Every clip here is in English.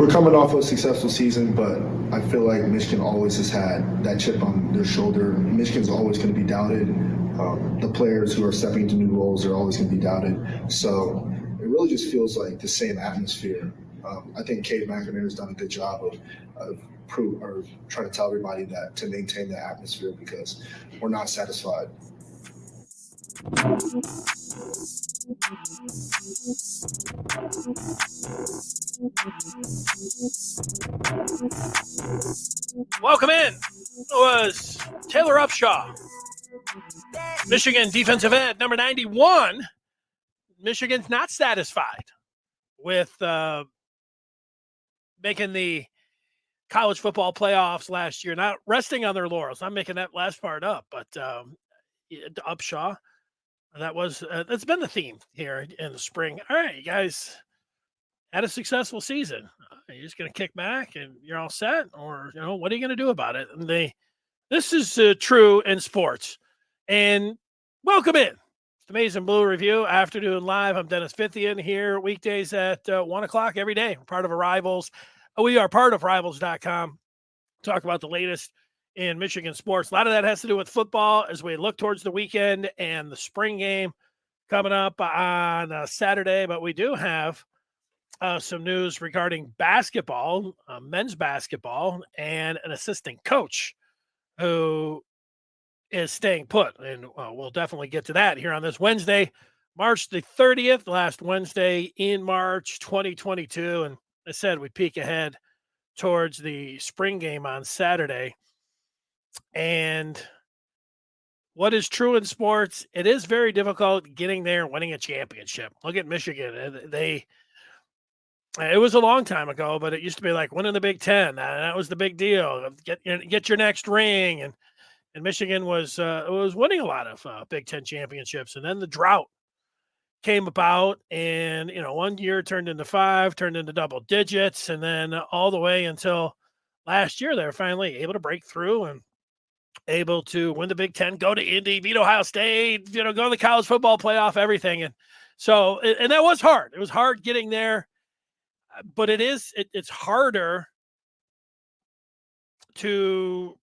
we're coming off a successful season, but I feel like Michigan always has had that chip on their shoulder. Michigan's always going to be doubted. The players who are stepping into new roles are always going to be doubted. So it really just feels like the same atmosphere. I think Cade McNamara has done a good job of trying to tell everybody that to maintain the atmosphere because we're not satisfied. Welcome in. It was Taylor Upshaw, Michigan defensive end, number 91. Michigan's not satisfied with making the college football playoffs last year, not resting on their laurels. I'm making that last part up, but Upshaw, that's been the theme here in the spring. All right, you guys had a successful season. Are you just going to kick back and you're all set, or what are you going to do about it? And this is true in sports. And welcome in. It's the Maize and Blue Review, afternoon live. I'm Dennis Fithian here, weekdays at 1 o'clock every day. We're part of Rivals. We are part of Rivals.com. Talk about the latest in Michigan sports. A lot of that has to do with football as we look towards the weekend and the spring game coming up on Saturday. But we do have some news regarding basketball, men's basketball, and an assistant coach who is staying put. And we'll definitely get to that here on this Wednesday, March the 30th, last Wednesday in March 2022. And I said we peek ahead towards the spring game on Saturday. And what is true in sports, it is very difficult getting there and winning a championship. Look at Michigan. It was a long time ago, but it used to be like winning the Big Ten. That was the big deal. Get your next ring. And Michigan was winning a lot of Big Ten championships. And then the drought came about, and 1 year turned into 5, turned into double digits, and then all the way until last year they were finally able to break through and able to win the Big Ten, go to Indy, beat Ohio State, go to the college football playoff, everything. And so, and that was hard. It was hard getting there, but it's harder to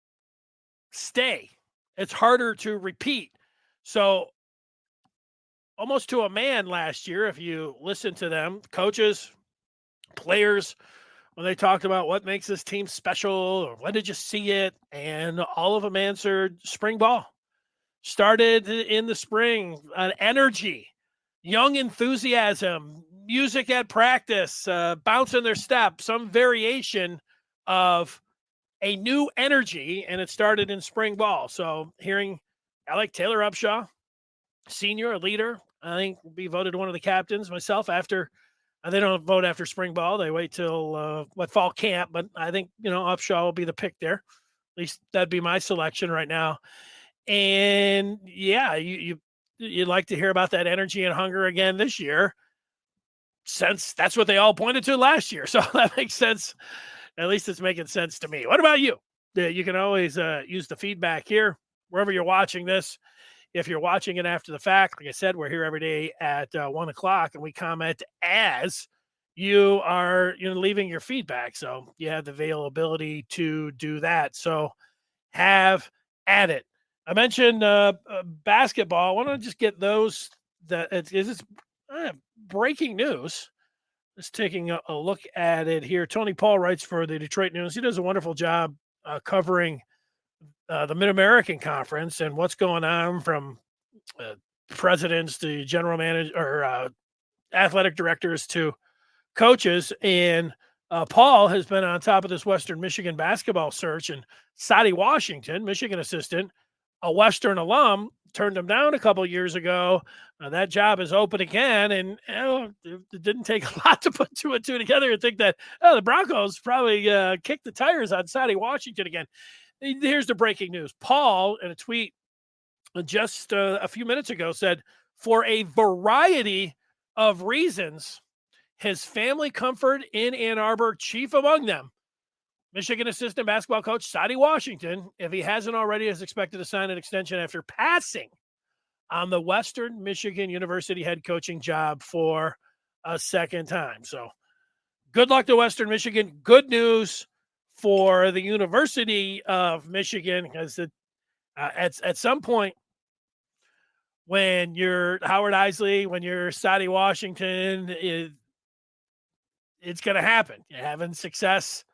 stay. It's harder to repeat. So almost to a man last year, if you listen to them, coaches, players, when they talked about what makes this team special or when did you see it, and all of them answered spring ball. Started in the spring, an energy, young enthusiasm, music at practice, bouncing their step, some variation of a new energy, and it started in spring ball. So hearing I like Taylor Upshaw, senior, a leader, I think will be voted one of the captains myself after. They don't vote after spring ball. They wait till fall camp, but I think, Upshaw will be the pick there. At least that'd be my selection right now. And yeah, you'd like to hear about that energy and hunger again this year, since that's what they all pointed to last year. So that makes sense. At least it's making sense to me. What about you? You can always use the feedback here, wherever you're watching this. If you're watching it after the fact, like I said, we're here every day at 1 o'clock, and we comment as you are leaving your feedback. So you have the availability to do that. So have at it. I mentioned basketball. I want to just get those. It's breaking news. Just taking a look at it here. Tony Paul writes for the Detroit News. He does a wonderful job covering the Mid-American Conference and what's going on from presidents to general manager or athletic directors to coaches. And Paul has been on top of this Western Michigan basketball search, and Sadie Washington, Michigan assistant, a Western alum, turned him down a couple of years ago. That job is open again, and it didn't take a lot to put two and two together and think that the Broncos probably kicked the tires on Sadie Washington again. Here's the breaking news. Paul, in a tweet just a few minutes ago, said, for a variety of reasons, his family comfort in Ann Arbor, chief among them, Michigan assistant basketball coach Sadie Washington, if he hasn't already, is expected to sign an extension after passing on the Western Michigan University head coaching job for a second time. So good luck to Western Michigan. Good news for the University of Michigan, because at some point, when you're Howard Isley, when you're Sadie Washington, it's going to happen. You're having success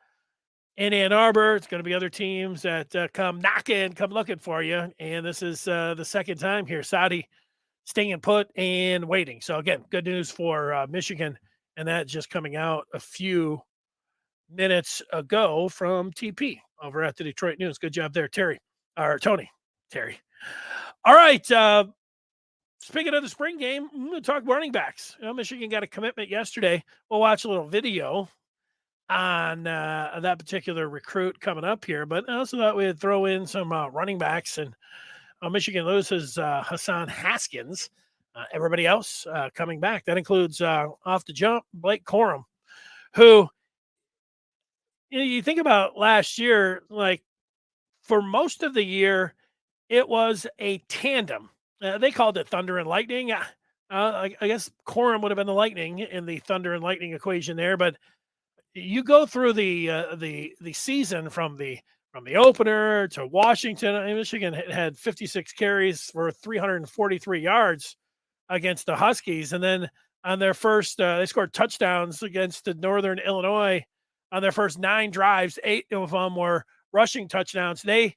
in Ann Arbor. It's going to be other teams that come knocking, come looking for you. And this is the second time here. Sadie staying put and waiting. So, again, good news for Michigan. And that just coming out a few minutes ago from TP over at the Detroit News. Good job there, Terry. Or Tony. Terry. All right. Speaking of the spring game, I'm going to talk running backs. Michigan got a commitment yesterday. We'll watch a little video on that particular recruit coming up here, but I also thought we'd throw in some running backs. And Michigan loses Hassan Haskins. Everybody else coming back. That includes off the jump, Blake Corum, who you think about last year, like for most of the year, it was a tandem. They called it Thunder and Lightning. I guess Corum would have been the Lightning in the Thunder and Lightning equation there. But you go through the season from the opener to Washington. Michigan had 56 carries for 343 yards against the Huskies, and then on their first, they scored touchdowns against the Northern Illinois on their first 9 drives. 8 of them were rushing touchdowns. They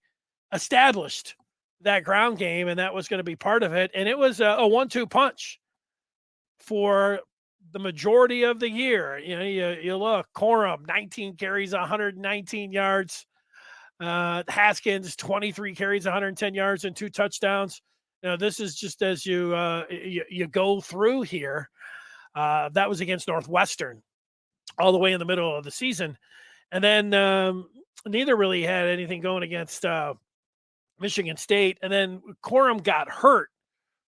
established that ground game, and that was going to be part of it. And it was a 1-2 punch for the majority of the year. You look, Corum, 19 carries, 119 yards. Haskins, 23 carries, 110 yards and 2 touchdowns. This is just as you go through here. That was against Northwestern all the way in the middle of the season. And then neither really had anything going against Michigan State. And then Corum got hurt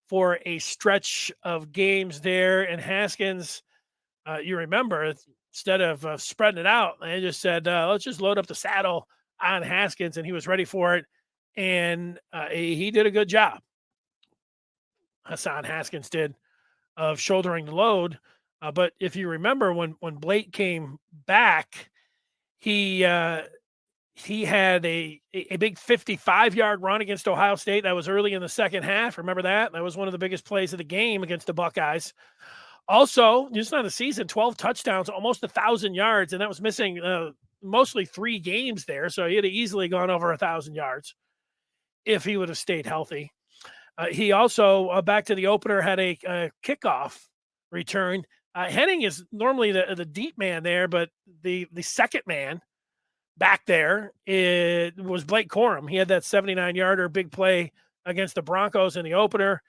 for a stretch of games there. And Haskins, you remember, instead of spreading it out, they just said, let's just load up the saddle on Haskins, and he was ready for it. And he did a good job. Hassan Haskins did, of shouldering the load. But if you remember, when Blake came back, he had a big 55-yard run against Ohio State. That was early in the second half. Remember that? That was one of the biggest plays of the game against the Buckeyes. Also, just on the season, 12 touchdowns, almost 1,000 yards, and that was missing mostly 3 games there. So he had easily gone over 1,000 yards if he would have stayed healthy. He also, back to the opener, had a kickoff return. Henning is normally the deep man there, but the second man back there, it was Blake Corum. He had that 79-yarder big play against the Broncos in the opener,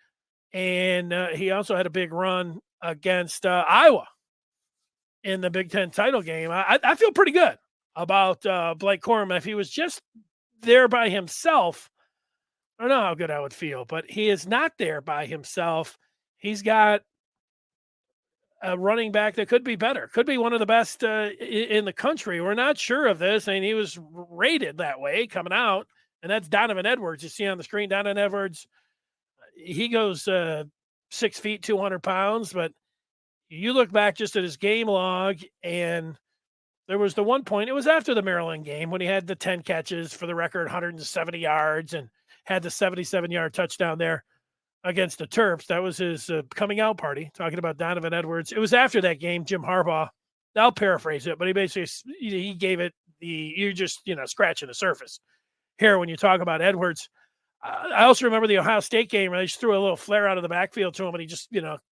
and he also had a big run against Iowa in the Big Ten title game. I feel pretty good about Blake Corum. If he was just there by himself, I don't know how good I would feel, but he is not there by himself. He's got a running back that could be better, could be one of the best in the country. We're not sure of this. I mean, he was rated that way coming out, and that's Donovan Edwards. You see on the screen, Donovan Edwards, he goes 6 feet, 200 pounds, but you look back just at his game log, and there was the one point, it was after the Maryland game when he had the 10 catches for the record, 170 yards, and had the 77-yard touchdown there against the Terps. That was his coming out party, talking about Donovan Edwards. It was after that game, Jim Harbaugh, I'll paraphrase it, but he basically, he gave it you're just, scratching the surface here when you talk about Edwards. I also remember the Ohio State game where they just threw a little flare out of the backfield to him, and he just,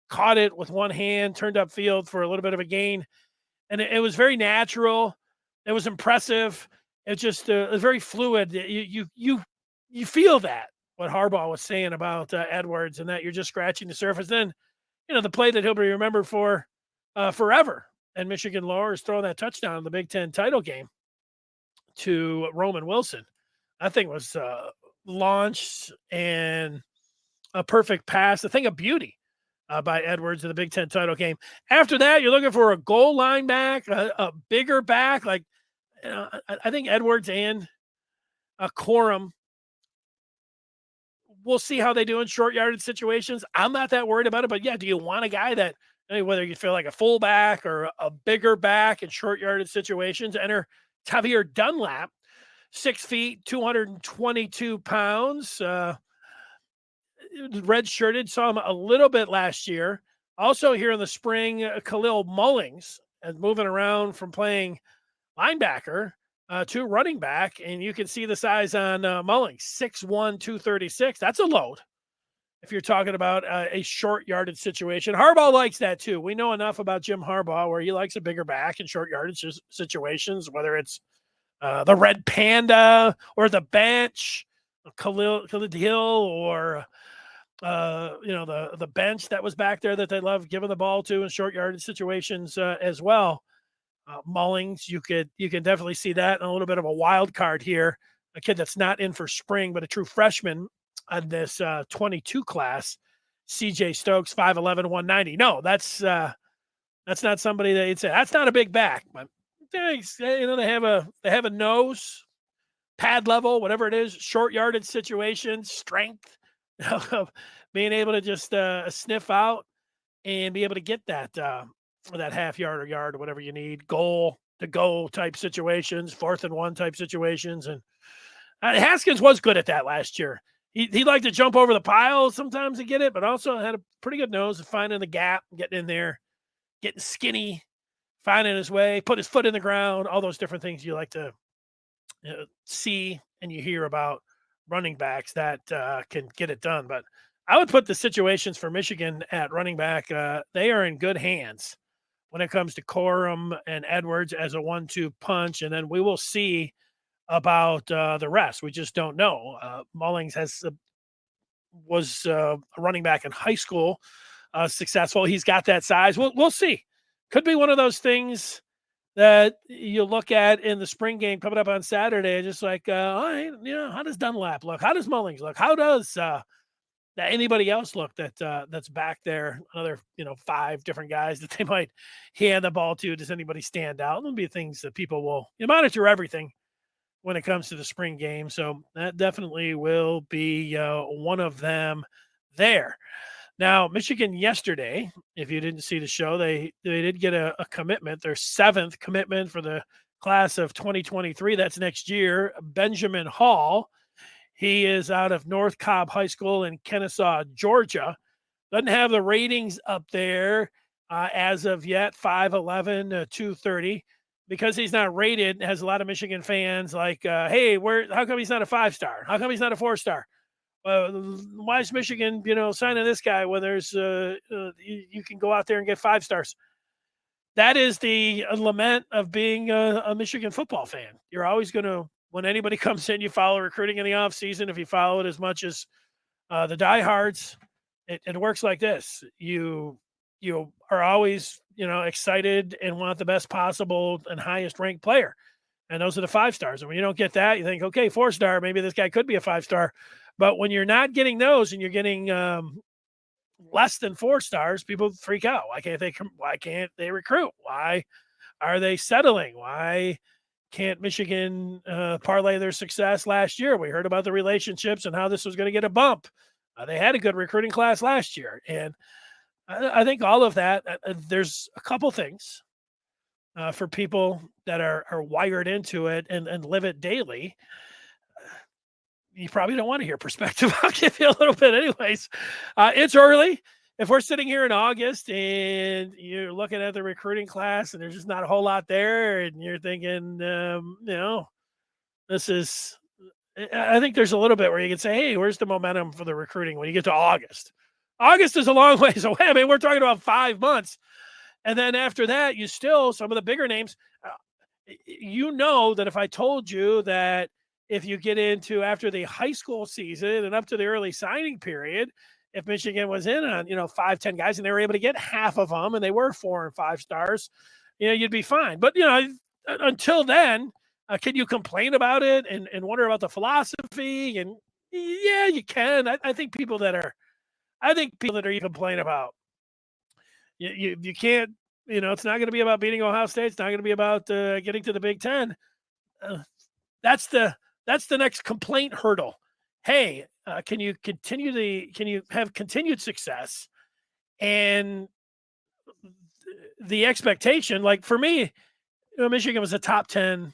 caught it with one hand, turned upfield for a little bit of a gain. And it was very natural. It was impressive. It just it was very fluid. You feel that, what Harbaugh was saying about Edwards, and that you're just scratching the surface. Then, the play that he'll be remembered for forever. And Michigan Lowers throwing that touchdown in the Big Ten title game to Roman Wilson. I think was launched and a perfect pass, a thing of beauty by Edwards in the Big Ten title game. After that, you're looking for a goal line back, a bigger back. Like, I think Edwards and Corum, we'll see how they do in short yardage situations. I'm not that worried about it, but yeah, do you want a guy that whether you feel like a fullback or a bigger back in short yardage situations. Enter Tavir Dunlap, 6 feet, 222 pounds. Red shirted, saw him a little bit last year. Also here in the spring, Khalil Mullings is moving around from playing linebacker to running back, and you can see the size on Mullings, 6'1", 236. That's a load if you're talking about a short yardage situation. Harbaugh likes that too. We know enough about Jim Harbaugh where he likes a bigger back in short yardage situations, whether it's the Red Panda or the bench, Khalil or the bench that was back there that they love giving the ball to in short yardage situations as well. Mullings, you can definitely see that, and a little bit of a wild card here, a kid that's not in for spring, but a true freshman on this 22 class, CJ Stokes, 5'11", 190. No, that's not somebody that you'd say that's not a big back, but they have a nose, pad level, whatever it is, short yardage situations, strength, being able to just sniff out and be able to get that half yard or yard or whatever you need, goal to go type situations, 4th and 1 type situations. And Haskins was good at that last year. He liked to jump over the pile sometimes to get it, but also had a pretty good nose of finding the gap, getting in there, getting skinny, finding his way, put his foot in the ground, all those different things you like to see and you hear about running backs that can get it done. But I would put the situations for Michigan at running back. They are in good hands when it comes to Corum and Edwards as a 1-2 punch. And then we will see about the rest. We just don't know. Mullings was a running back in high school, successful. He's got that size. We'll see. Could be one of those things that you look at in the spring game coming up on Saturday, just like, all right, how does Dunlap look? How does Mullings look? How does anybody else look that's back there? Another, 5 different guys that they might hand the ball to. Does anybody stand out? There'll be things that people will monitor everything when it comes to the spring game. So that definitely will be one of them there. Now, Michigan yesterday, if you didn't see the show, they did get a commitment, their 7th commitment for the class of 2023. That's next year. Benjamin Hall. He is out of North Cobb High School in Kennesaw, Georgia. Doesn't have the ratings up there as of yet, 5'11", 230. Because he's not rated, has a lot of Michigan fans like, hey, how come he's not a 5-star? How come he's not a 4-star? Why is Michigan, signing this guy when there's you can go out there and get 5 stars? That is the lament of being a Michigan football fan. You're always going to, when anybody comes in, you follow recruiting in the offseason. If you follow it as much as the diehards, it works like this. You are always, excited and want the best possible and highest ranked player. And those are the 5 stars. And when you don't get that, you think, okay, 4-star, maybe this guy could be a 5-star. But when you're not getting those and you're getting less than 4 stars, people freak out. Why can't they recruit? Why are they settling? Why can't Michigan parlay their success last year? We heard about the relationships and how this was going to get a bump. They had a good recruiting class last year. And I think all of that, there's a couple things for people that are wired into it and live it daily. You probably don't want to hear perspective. I'll give you a little bit anyways. It's early. If we're sitting here in August and you're looking at the recruiting class and there's just not a whole lot there and you're thinking, this is, I think there's a little bit where you can say, hey, where's the momentum for the recruiting when you get to August? August is a long ways away. I mean, we're talking about 5 months. And then after that, you still, some of the bigger names, that if I told you that if you get into after the high school season and up to the early signing period, if Michigan was in on, 5-10 guys and they were able to get half of them and they were 4 and 5 stars, you'd be fine. But, until then, can you complain about it and wonder about the philosophy? And yeah, you can. I think people that are you complain about, you can't, it's not going to be about beating Ohio State. It's not going to be about getting to the Big Ten. That's the next complaint hurdle. Hey, can you have continued success and the expectation, like for me, Michigan was a top 10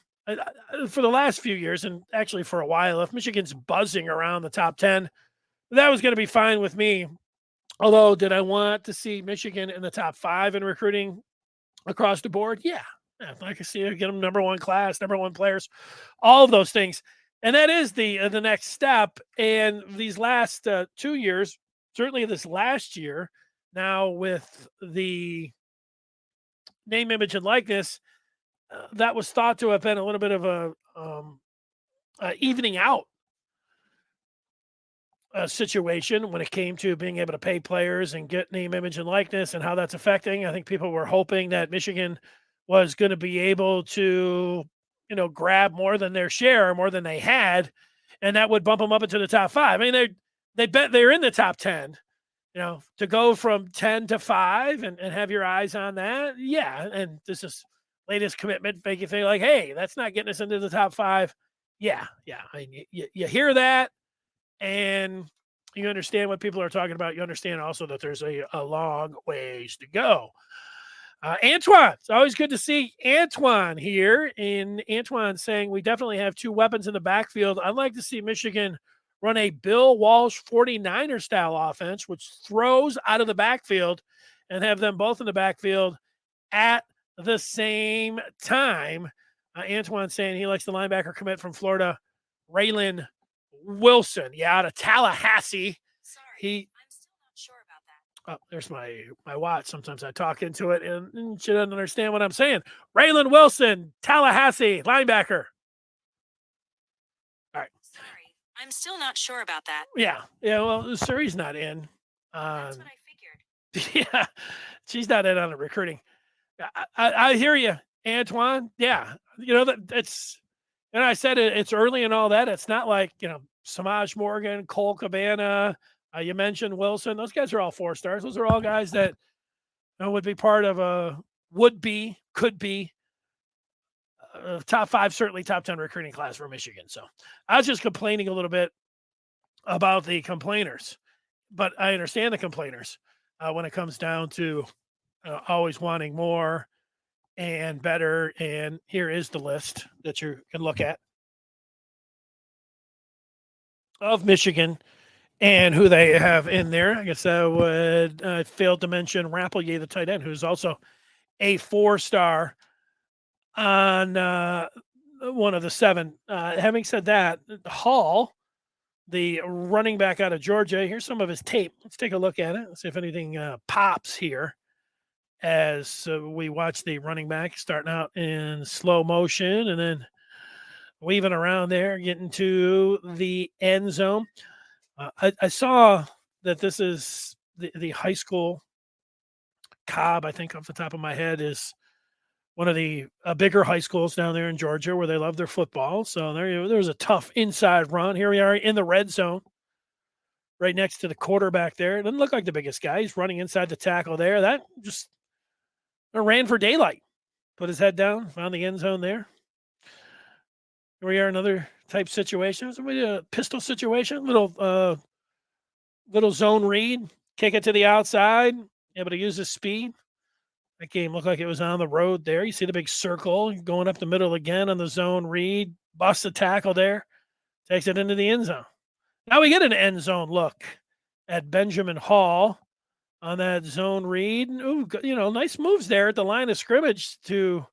for the last few years, and actually for a while. If Michigan's buzzing around the top 10, that was going to be fine with me. Although, did I want to see Michigan in the top 5 in recruiting across the board? Yeah. I can see it, get them number 1 class, number 1 players, all of those things. And that is the next step. And these last 2 years, certainly this last year, now with the name, image, and likeness, that was thought to have been a little bit of a evening out situation when it came to being able to pay players and get name, image, and likeness, and how that's affecting. I think people were hoping that Michigan was going to be able to, grab more than their share, more than they had, and that would bump them up into the top 5. I mean, they bet they're in the top 10. To go from 10 to 5 and have your eyes on that. Yeah. And this is latest commitment, make you think like, hey, that's not getting us into the top 5. Yeah. Yeah. I mean, you hear that and you understand what people are talking about. You understand also that there's a long ways to go. Antoine, it's always good to see Antoine here. And Antoine saying we definitely have 2 weapons in the backfield. I'd like to see Michigan run a Bill Walsh 49er style offense, which throws out of the backfield, and have them both in the backfield at the same time. Antoine saying he likes the linebacker commit from Florida, Raylan Wilson. Yeah, out of Tallahassee. Sorry, I'm still not sure about that. Oh, there's my watch. Sometimes I talk into it and she doesn't understand what I'm saying. Raylan Wilson, Tallahassee, linebacker. All right. Sorry, I'm still not sure about that. Yeah. Well, Surrey's not in. That's what I figured. Yeah, she's not in on the recruiting. I hear you, Antoine. Yeah, it's. And I said it's early and all that. It's not like Samaj Morgan, Cole Cabana. You mentioned Wilson. Those guys are all 4 stars. Those are all guys that would be part of a could be top 5, certainly top 10 recruiting class for Michigan. So I was just complaining a little bit about the complainers, but I understand the complainers when it comes down to always wanting more and better. And here is the list that you can look at of Michigan and who they have in there. I guess I failed to mention Rappelier, the tight end, who's also a 4-star on one of the 7. Having said that, Hall, the running back out of Georgia, here's some of his tape. Let's take a look at it. Let's see if anything pops here as we watch the running back starting out in slow motion and then weaving around there, getting to the end zone. I saw that this is the high school. Cobb, I think off the top of my head, is one of the bigger high schools down there in Georgia where they love their football. So there was a tough inside run. Here we are in the red zone, right next to the quarterback there. It doesn't look like the biggest guy. He's running inside the tackle there. That just ran for daylight. Put his head down, found the end zone there. Here we are, another type situation. It's a pistol situation, little zone read, kick it to the outside, able to use his speed. That game looked like it was on the road there. You see the big circle going up the middle again on the zone read, busts the tackle there, takes it into the end zone. Now we get an end zone look at Benjamin Hall on that zone read. Ooh, nice moves there at the line of scrimmage to.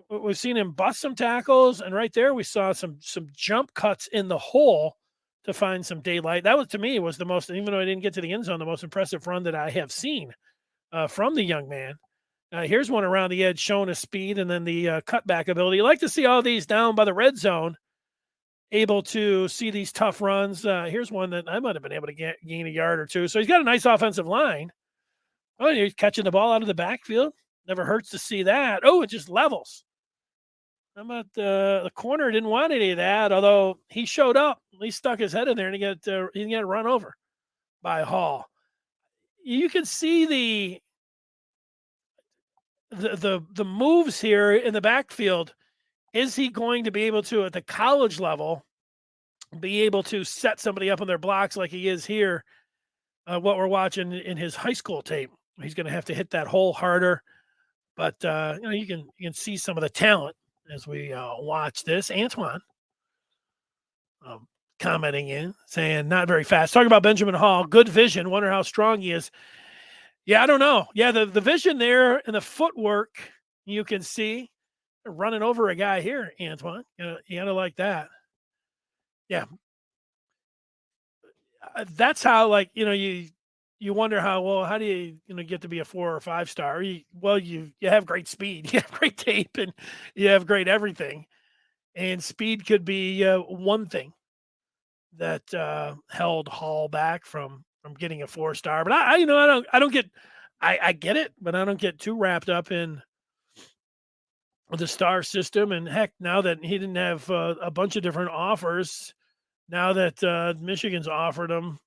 We've seen him bust some tackles, and right there we saw some jump cuts in the hole to find some daylight. That was, to me, was the most, even though I didn't get to the end zone, the most impressive run that I have seen from the young man. Here's one around the edge showing his speed and then the cutback ability. You like to see all these down by the red zone, able to see these tough runs. Here's one that I might have been able to gain a yard or 2. So he's got a nice offensive line. Oh, he's catching the ball out of the backfield. Never hurts to see that. Oh, it just levels. How about the corner didn't want any of that, although he showed up. He stuck his head in there and he got run over by Hall. You can see the moves here in the backfield. Is he going to be able to, at the college level, be able to set somebody up on their blocks like he is here? What we're watching in his high school tape. He's going to have to hit that hole harder. But you can see some of the talent as we watch this. Antoine commenting in, saying not very fast. Talking about Benjamin Hall, good vision. Wonder how strong he is. Yeah, I don't know. Yeah, the vision there and the footwork you can see. Running over a guy here, Antoine. You gotta like that. Yeah, that's how you wonder how do you get to be a 4 or 5 star? You have great speed, you have great tape, and you have great everything. And speed could be one thing that held Hall back from getting a 4 star. But I don't get I get it, but I don't get too wrapped up in the star system. And heck, now that he didn't have a bunch of different offers, now that Michigan's offered him,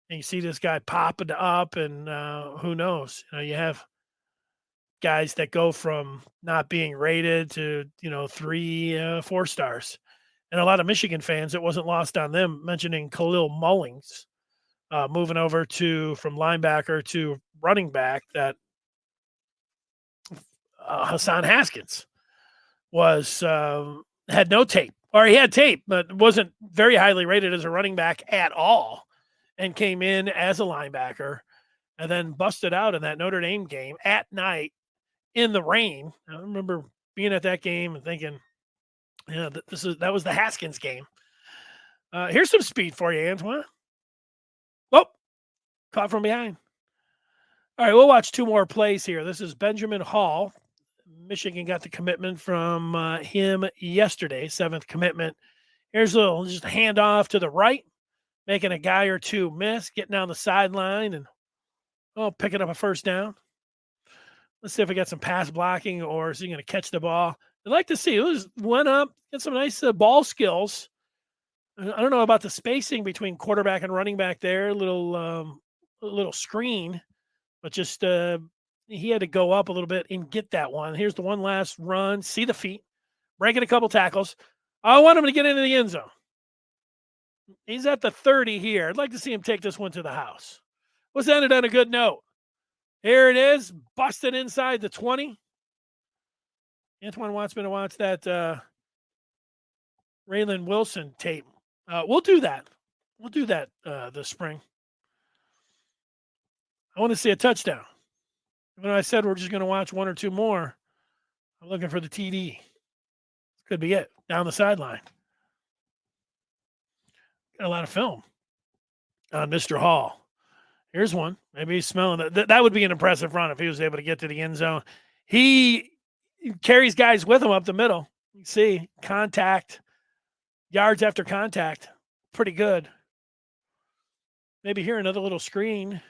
and you see this guy popping up, and who knows? You have guys that go from not being rated to 3, 4 stars, and a lot of Michigan fans. It wasn't lost on them mentioning Khalil Mullings moving over from linebacker to running back. That Hassan Haskins was had no tape, or he had tape, but wasn't very highly rated as a running back at all, and came in as a linebacker and then busted out in that Notre Dame game at night in the rain. I remember being at that game and thinking, that was the Haskins game. Here's some speed for you, Antoine. Oh, caught from behind. All right, we'll watch 2 more plays here. This is Benjamin Hall. Michigan got the commitment from him yesterday, 7th commitment. Here's just a handoff to the right, making a guy or 2 miss, getting down the sideline and picking up a first down. Let's see if we got some pass blocking, or is he going to catch the ball? I'd like to see. It went up, get some nice ball skills. I don't know about the spacing between quarterback and running back there. A little screen, but just he had to go up a little bit and get that one. Here's the one last run. See the feet, breaking a couple tackles. I want him to get into the end zone. He's at the 30 here. I'd like to see him take this one to the house. Let's end it on a good note. Here it is, busted inside the 20. Antoine wants me to watch that Raylan Wilson tape. We'll do that. We'll do that this spring. I want to see a touchdown. When I said we're just going to watch 1 or 2 more, I'm looking for the TD. Could be it, down the sideline. Got a lot of film on Mr. Hall. Here's one. Maybe he's smelling it. That would be an impressive run if he was able to get to the end zone. He carries guys with him up the middle. You see, contact, yards after contact. Pretty good. Maybe here another little screen.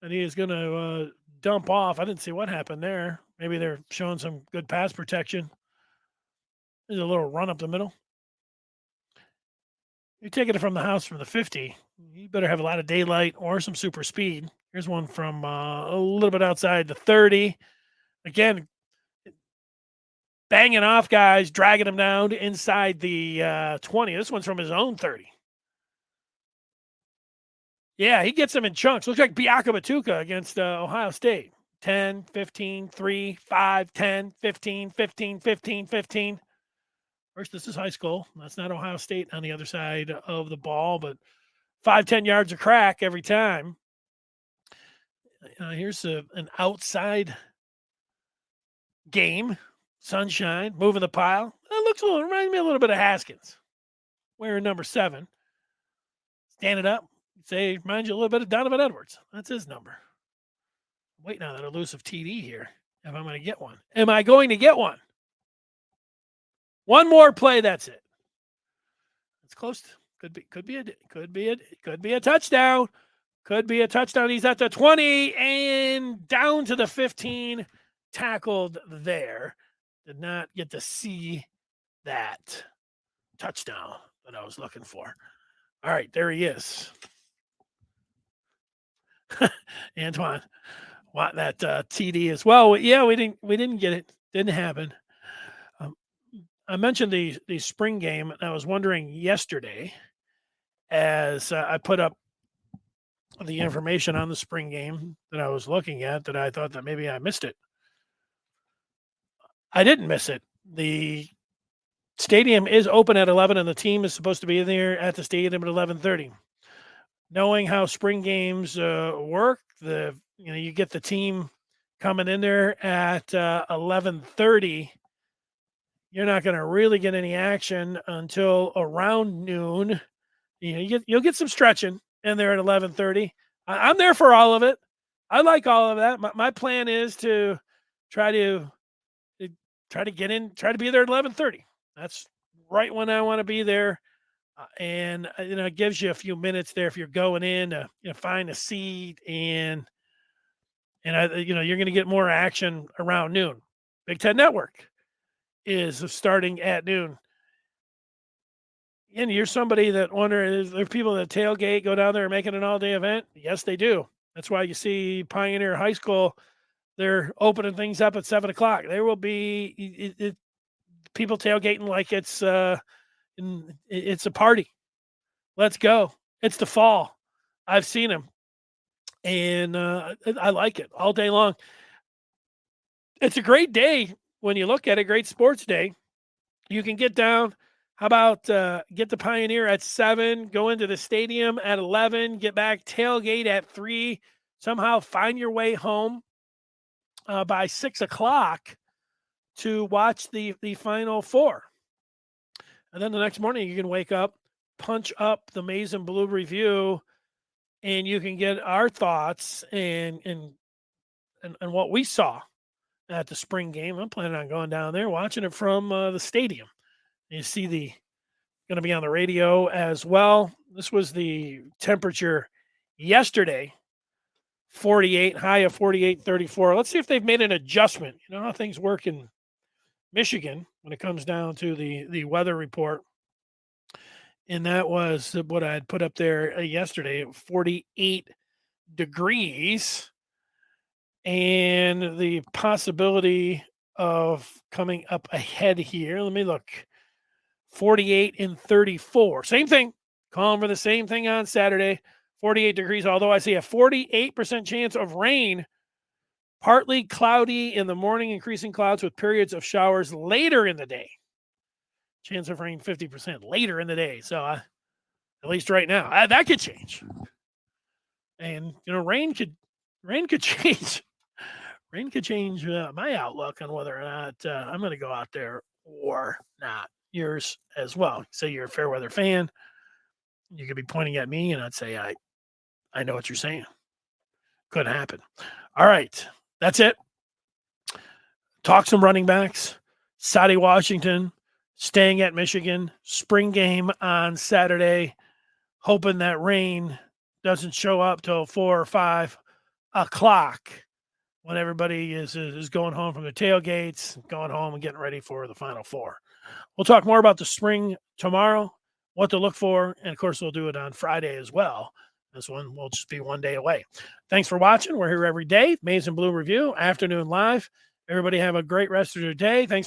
And he is going to dump off. I didn't see what happened there. Maybe they're showing some good pass protection. There's a little run up the middle. You're taking it from the house from the 50. You better have a lot of daylight or some super speed. Here's one from a little bit outside the 30. Again, banging off guys, dragging them down inside the 20. This one's from his own 30. Yeah, he gets them in chunks. Looks like Biaka Batuka against Ohio State. 10, 15, 3, 5, 10, 15, 15, 15, 15. First, this is high school. That's not Ohio State on the other side of the ball, but 5, 10 yards of crack every time. Here's an outside game. Sunshine, moving the pile. It reminds me a little bit of Haskins. Wearing number 7. Standing up. Say, reminds you a little bit of Donovan Edwards. That's his number. Waiting on that elusive TD here. If I'm going to get one. Am I going to get one? One more play, that's it. It's close. Could be a touchdown. Could be a touchdown. He's at the 20 and down to the 15. Tackled there. Did not get to see that touchdown that I was looking for. All right, there he is. Antoine, want that TD as well? Yeah, we didn't get it. Didn't happen. I mentioned the spring game, and I was wondering yesterday, as I put up the information on the spring game that I was looking at, that I thought that maybe I missed it. I didn't miss it. The stadium is open at 11, and the team is supposed to be there at the stadium at 11:30. Knowing how spring games work, you get the team coming in there at 11:30. You're not going to really get any action until around noon. You'll get some stretching in there at 11:30. I'm there for all of it. I like all of that. My plan is to try to get in, try to be there at 11:30. That's right when I want to be there. And it gives you a few minutes there if you're going in to find a seat, and you're going to get more action around noon. Big Ten Network is starting at noon. And you're somebody that is there people that tailgate, go down there and make it an all-day event? Yes, they do. That's why you see Pioneer High School, they're opening things up at 7 o'clock. There will be people tailgating like it's a party. Let's go. It's the fall. I've seen them. And I like it all day long. It's a great day when you look at it, great sports day. You can get down. How about get the Pioneer at 7, go into the stadium at 11, get back, tailgate at 3, somehow find your way home by 6 o'clock to watch the Final Four. And then the next morning you can wake up, punch up the Maize and Blue Review, and you can get our thoughts and what we saw at the spring game. I'm planning on going down there, watching it from the stadium. You see going to be on the radio as well. This was the temperature yesterday, 48, high of 48.34. Let's see if they've made an adjustment. You know how things work in Michigan when it comes down to the weather report. And that was what I had put up there yesterday, 48 degrees. And the possibility of coming up ahead here. Let me look. 48 and 34. Same thing. Calling for the same thing on Saturday. 48 degrees, although I see a 48% chance of rain. Partly cloudy in the morning, increasing clouds with periods of showers later in the day. Chance of rain 50% later in the day. So at least right now, that could change. And rain could change. Rain could change my outlook on whether or not I'm going to go out there or not. Yours as well. Say you're a fair weather fan. You could be pointing at me, and I'd say I know what you're saying. Could happen. All right, that's it. Talk some running backs. Sadie Washington staying at Michigan. Spring game on Saturday. Hoping that rain doesn't show up till 4 or 5 o'clock when everybody is going home from the tailgates, going home and getting ready for the Final Four. We'll talk more about the spring tomorrow, what to look for, and, of course, we'll do it on Friday as well. This one will just be one day away. Thanks for watching. We're here every day. Maize and Blue Review, afternoon live. Everybody have a great rest of your day. Thanks.